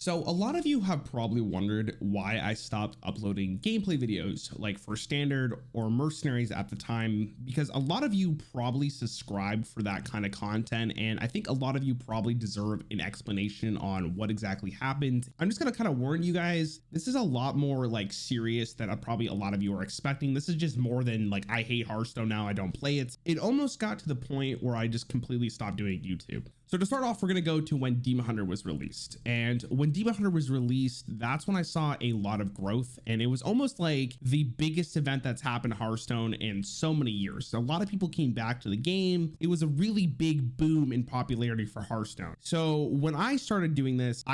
So a lot of you have probably wondered why I stopped uploading gameplay videos like for Standard or Mercenaries at the time, because a lot of you probably subscribe for that kind of content, and I think a lot of you probably deserve an explanation on what exactly happened. I'm just gonna kind of warn you guys, this is a lot more like serious than probably a lot of you are expecting. This is just more than like I hate Hearthstone now, I don't play it. It almost got to the point where I just completely stopped doing YouTube. So to start off, we're gonna go to when Demon Hunter was released. And when Demon Hunter was released, that's when I saw a lot of growth. And it was almost like the biggest event that's happened to Hearthstone in so many years. A lot of people came back to the game. It was a really big boom in popularity for Hearthstone. So when I started doing this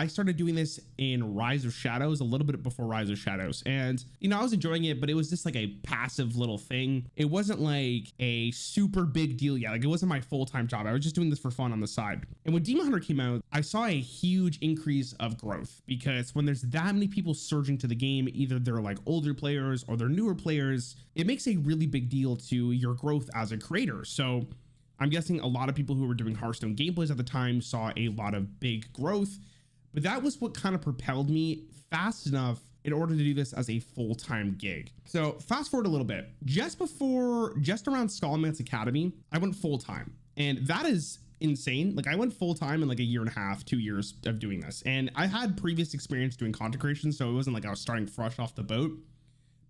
in Rise of Shadows, a little bit before Rise of Shadows. And, you know, I was enjoying it, but it was just like a passive little thing. It wasn't like a super big deal yet. Like it wasn't my full-time job. I was just doing this for fun on the side. And when Demon Hunter came out, I saw a huge increase of growth, because when there's that many people surging to the game, either they're like older players or they're newer players, it makes a really big deal to your growth as a creator. So I'm guessing a lot of people who were doing Hearthstone gameplays at the time saw a lot of big growth, but that was what kind of propelled me fast enough in order to do this as a full-time gig. So fast forward a little bit, just around Stormwind Academy, I went full-time, and that is insane. Like I went full-time in like a year and a half, 2 years of doing this, and I had previous experience doing content creation, so it wasn't like I was starting fresh off the boat.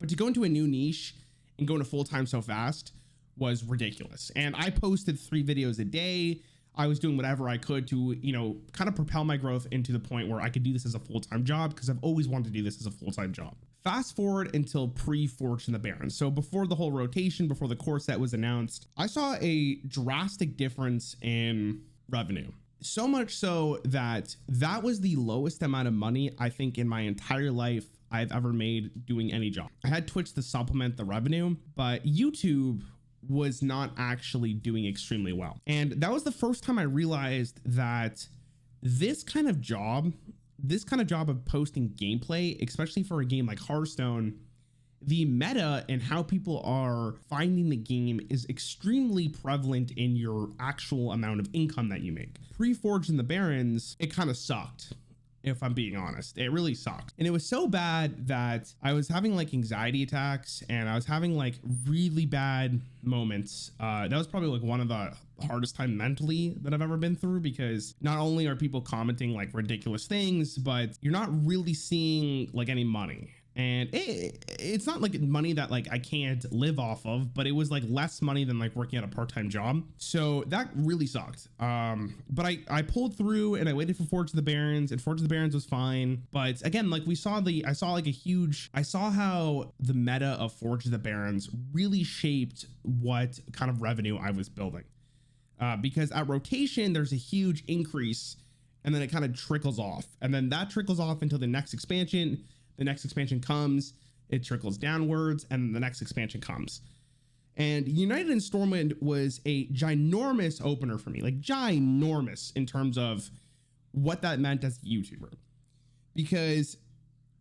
But to go into a new niche and go into full-time so fast was ridiculous. And I posted 3 videos a day. I was doing whatever I could to, you know, kind of propel my growth into the point where I could do this as a full-time job, because I've always wanted to do this as a full-time job. Fast forward until pre-Forged in the Barrens. So before the whole rotation, before the core set was announced, I saw a drastic difference in revenue. So much so that that was the lowest amount of money I think in my entire life I've ever made doing any job. I had Twitch to supplement the revenue, but YouTube was not actually doing extremely well. And that was the first time I realized that this kind of job of posting gameplay, especially for a game like Hearthstone, the meta and how people are finding the game is extremely prevalent in your actual amount of income that you make. Pre-Forged in the Barrens, it kind of sucked. If I'm being honest, it really sucked. And it was so bad that I was having like anxiety attacks, and I was having like really bad moments. That was probably like one of the hardest time mentally that I've ever been through, because not only are people commenting like ridiculous things, but you're not really seeing like any money. And it's not like money that like I can't live off of, but it was like less money than like working at a part-time job. So that really sucked. But I pulled through, and I waited for Forged in the Barrens, and Forged in the Barrens was fine. But again, like I saw how the meta of Forged in the Barrens really shaped what kind of revenue I was building. Because at rotation, there's a huge increase, and then it kind of trickles off, and then that trickles off until the next expansion. The next expansion comes, it trickles downwards, and the next expansion comes. And United in Stormwind was a ginormous opener for me, like ginormous in terms of what that meant as a YouTuber. Because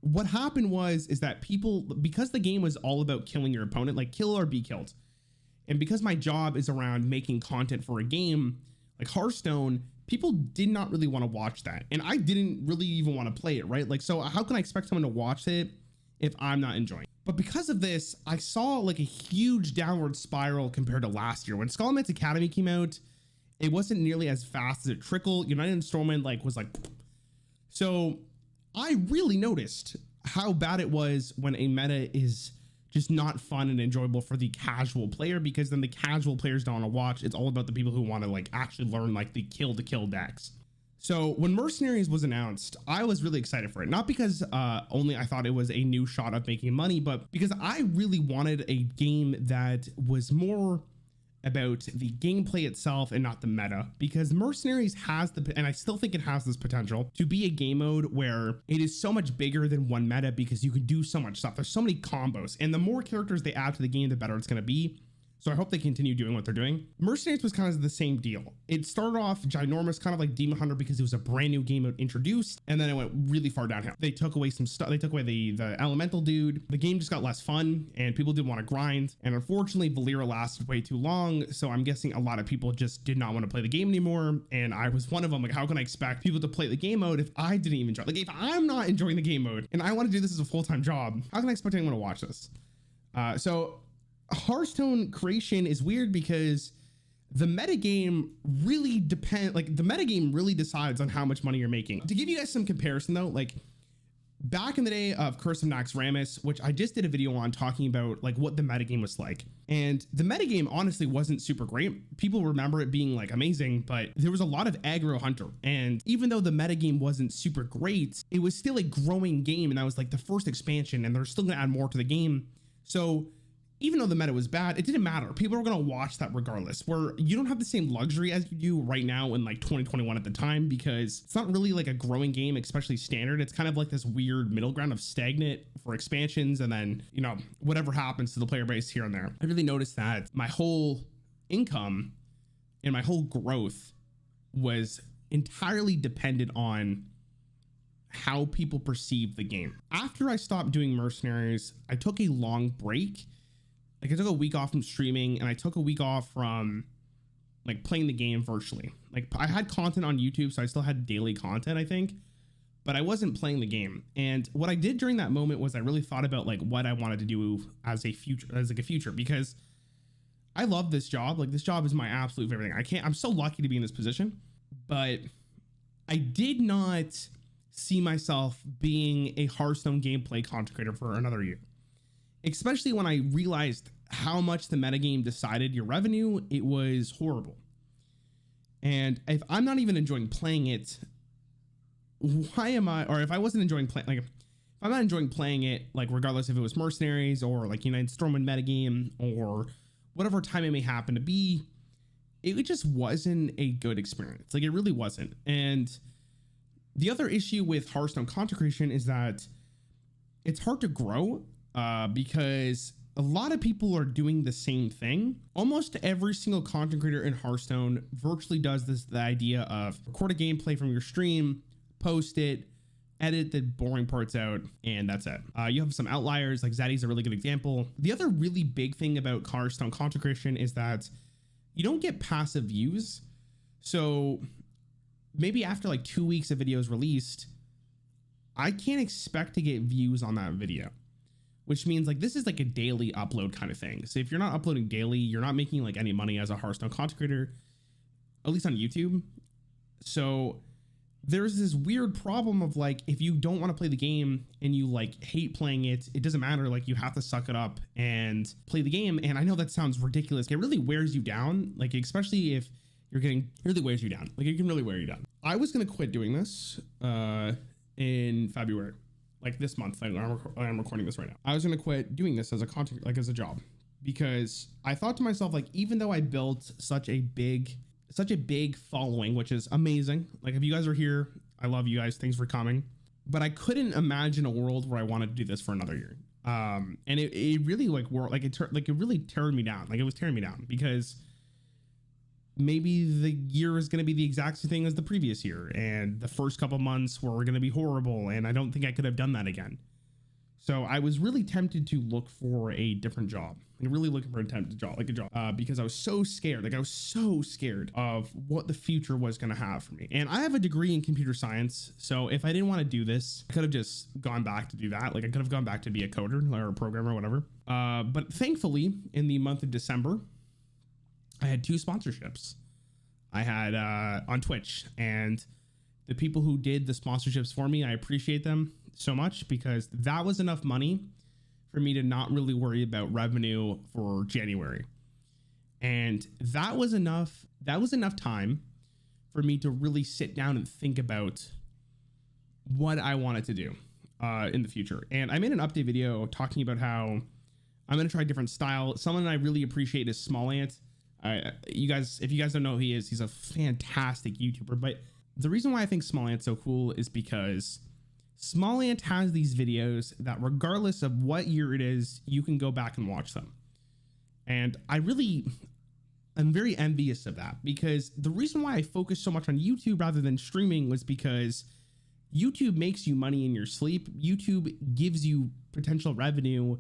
what happened is that people, because the game was all about killing your opponent, like kill or be killed, and because my job is around making content for a game like Hearthstone, people did not really want to watch that. And I didn't really even want to play it, right? Like, so how can I expect someone to watch it if I'm not enjoying it? But because of this, I saw like a huge downward spiral compared to last year. When Stormwind Academy came out, it wasn't nearly as fast as it trickled. United in Stormwind was like, so I really noticed how bad it was when a meta is just not fun and enjoyable for the casual player, because then the casual players don't want to watch. It's all about the people who want to like actually learn like the kill to kill decks. So when Mercenaries was announced, I was really excited for it, not because only I thought it was a new shot of making money, but because I really wanted a game that was more about the gameplay itself and not the meta, because Mercenaries has and I still think it has this potential to be a game mode where it is so much bigger than one meta, because you can do so much stuff. There's so many combos, and the more characters they add to the game, the better it's going to be. So I hope they continue doing what they're doing. Mercenaries was kind of the same deal. It started off ginormous, kind of like Demon Hunter, because it was a brand new game introduced, and then it went really far downhill. They took away some stuff. They took away the elemental dude. The game just got less fun, and people didn't want to grind. And unfortunately, Valera lasted way too long. So I'm guessing a lot of people just did not want to play the game anymore. And I was one of them. Like, how can I expect people to play the game mode if I didn't even enjoy? Like, if I'm not enjoying the game mode and I want to do this as a full-time job, how can I expect anyone to watch this? So Hearthstone creation is weird because the metagame really decides on how much money you're making. To give you guys some comparison though, like back in the day of Curse of Naxxramas, which I just did a video on talking about like what the metagame was like. And the metagame honestly wasn't super great. People remember it being like amazing, but there was a lot of aggro hunter. And even though the metagame wasn't super great, it was still a growing game. And that was like the first expansion, and they're still gonna add more to the game. So even though the meta was bad, it didn't matter. People were going to watch that regardless, where you don't have the same luxury as you do right now in like 2021 at the time, because it's not really like a growing game, especially standard. It's kind of like this weird middle ground of stagnant for expansions. And then, you know, whatever happens to the player base here and there. I really noticed that my whole income and my whole growth was entirely dependent on how people perceive the game. After I stopped doing Mercenaries, I took a long break. Like I took a week off from streaming, and I took a week off from like playing the game virtually. Like I had content on YouTube, so I still had daily content, I think, but I wasn't playing the game. And what I did during that moment was I really thought about like what I wanted to do as a future, because I love this job. Like this job is my absolute favorite thing. I'm so lucky to be in this position, but I did not see myself being a Hearthstone gameplay content creator for another year. Especially when I realized how much the metagame decided your revenue. It was horrible. And if I'm not even enjoying playing it, why am I, or if I wasn't enjoying playing, like if I'm not enjoying playing it, like regardless if it was Mercenaries or like United Stormwind metagame or whatever time it may happen to be, it just wasn't a good experience. Like it really wasn't. And the other issue with Hearthstone content creation is that it's hard to grow. Because a lot of people are doing the same thing. Almost every single content creator in Hearthstone virtually does the idea of record a gameplay from your stream, post it, edit the boring parts out, and that's it. You have some outliers, like Zaddy's a really good example. The other really big thing about Hearthstone content creation is that you don't get passive views. So maybe after like 2 weeks of videos released, I can't expect to get views on that video. Which means like this is like a daily upload kind of thing. So if you're not uploading daily, you're not making like any money as a Hearthstone content creator, at least on YouTube. So there's this weird problem of like, if you don't want to play the game and you like hate playing it, it doesn't matter. Like you have to suck it up and play the game. And I know that sounds ridiculous. It really wears you down. Like, especially if you're getting, it really wears you down. Like it can really wear you down. I was going to quit doing this in February. Like this month, I'm recording this right now. I was going to quit doing this as a content, like as a job, because I thought to myself, like, even though I built such a big following, which is amazing. Like if you guys are here, I love you guys. Thanks for coming. But I couldn't imagine a world where I wanted to do this for another year. And it really it really teared me down. Like it was tearing me down because maybe the year is going to be the exact same thing as the previous year, and the first couple months were going to be horrible, and I don't think I could have done that again. So I was really tempted to look for a different job, like really looking for a job, because I was so scared. Like I was so scared of what the future was going to have for me. And I have a degree in computer science, so if I didn't want to do this, I could have just gone back to do that. Like I could have gone back to be a coder or a programmer or whatever. But thankfully, in the month of December, I had 2 sponsorships. I had on Twitch, and the people who did the sponsorships for me, I appreciate them so much, because that was enough money for me to not really worry about revenue for January. And that was enough time for me to really sit down and think about what I wanted to do in the future. And I made an update video talking about how I'm going to try a different style. Someone I really appreciate is Small Ant. If you guys don't know who he is, he's a fantastic YouTuber. But the reason why I think Small Ant's so cool is because Small Ant has these videos that regardless of what year it is, you can go back and watch them. And I'm very envious of that, because the reason why I focus so much on YouTube rather than streaming was because YouTube makes you money in your sleep. YouTube gives you potential revenue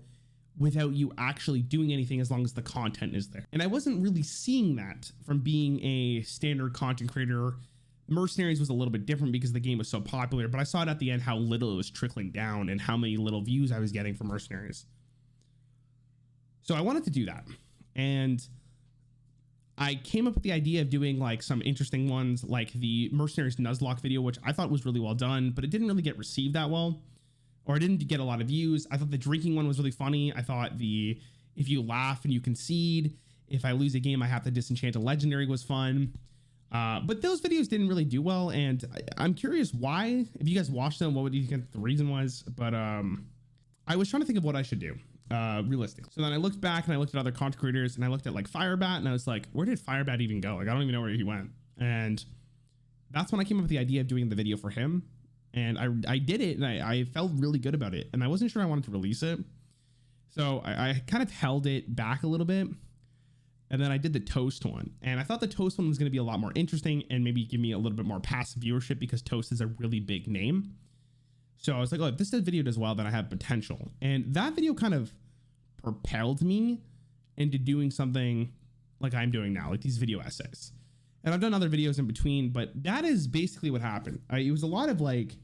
without you actually doing anything, as long as the content is there. And I wasn't really seeing that from being a standard content creator. Mercenaries was a little bit different because the game was so popular, but I saw it at the end how little it was trickling down and how many little views I was getting from Mercenaries. So I wanted to do that. And I came up with the idea of doing like some interesting ones, like the Mercenaries Nuzlocke video, which I thought was really well done, but it didn't really get received that well, or it didn't get a lot of views. I thought the drinking one was really funny. I thought if you laugh and you concede, if I lose a game, I have to disenchant a legendary was fun. But those videos didn't really do well. And I'm curious why. If you guys watched them, what would you think the reason was? But I was trying to think of what I should do. Realistic. So then I looked back and I looked at other content creators and I looked at like Firebat and I was like, where did Firebat even go? Like, I don't even know where he went. And that's when I came up with the idea of doing the video for him. And I did it, and I felt really good about it, and I wasn't sure I wanted to release it. So I kind of held it back a little bit. And then I did the Toast one, and I thought the Toast one was going to be a lot more interesting and maybe give me a little bit more passive viewership, because Toast is a really big name. So I was like, oh, if this video does well, then I have potential. And that video kind of propelled me into doing something like I'm doing now, like these video essays. And I've done other videos in between, but that is basically what happened. It was a lot of like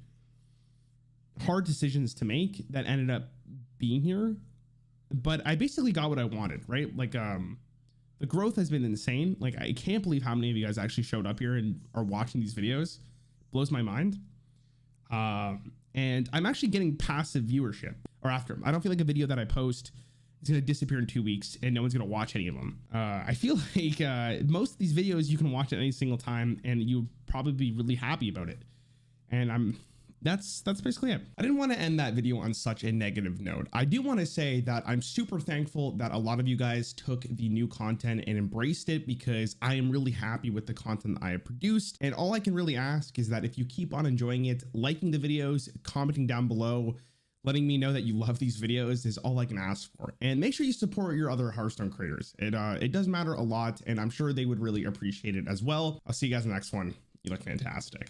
hard decisions to make that ended up being here, but I basically got what I wanted, right? Like, the growth has been insane. Like, I can't believe how many of you guys actually showed up here and are watching these videos. Blows my mind. And I'm actually getting passive viewership, or after. I don't feel like a video that I post is going to disappear in 2 weeks and no one's going to watch any of them. I feel like most of these videos you can watch at any single time and you'll probably be really happy about it. And that's basically it. I didn't want to end that video on such a negative note. I do want to say that I'm super thankful that a lot of you guys took the new content and embraced it, because I am really happy with the content that I have produced. And all I can really ask is that if you keep on enjoying it, liking the videos, commenting down below, letting me know that you love these videos is all I can ask for. And make sure you support your other Hearthstone creators. It does matter a lot, and I'm sure they would really appreciate it as well. I'll see you guys in the next one. You look fantastic.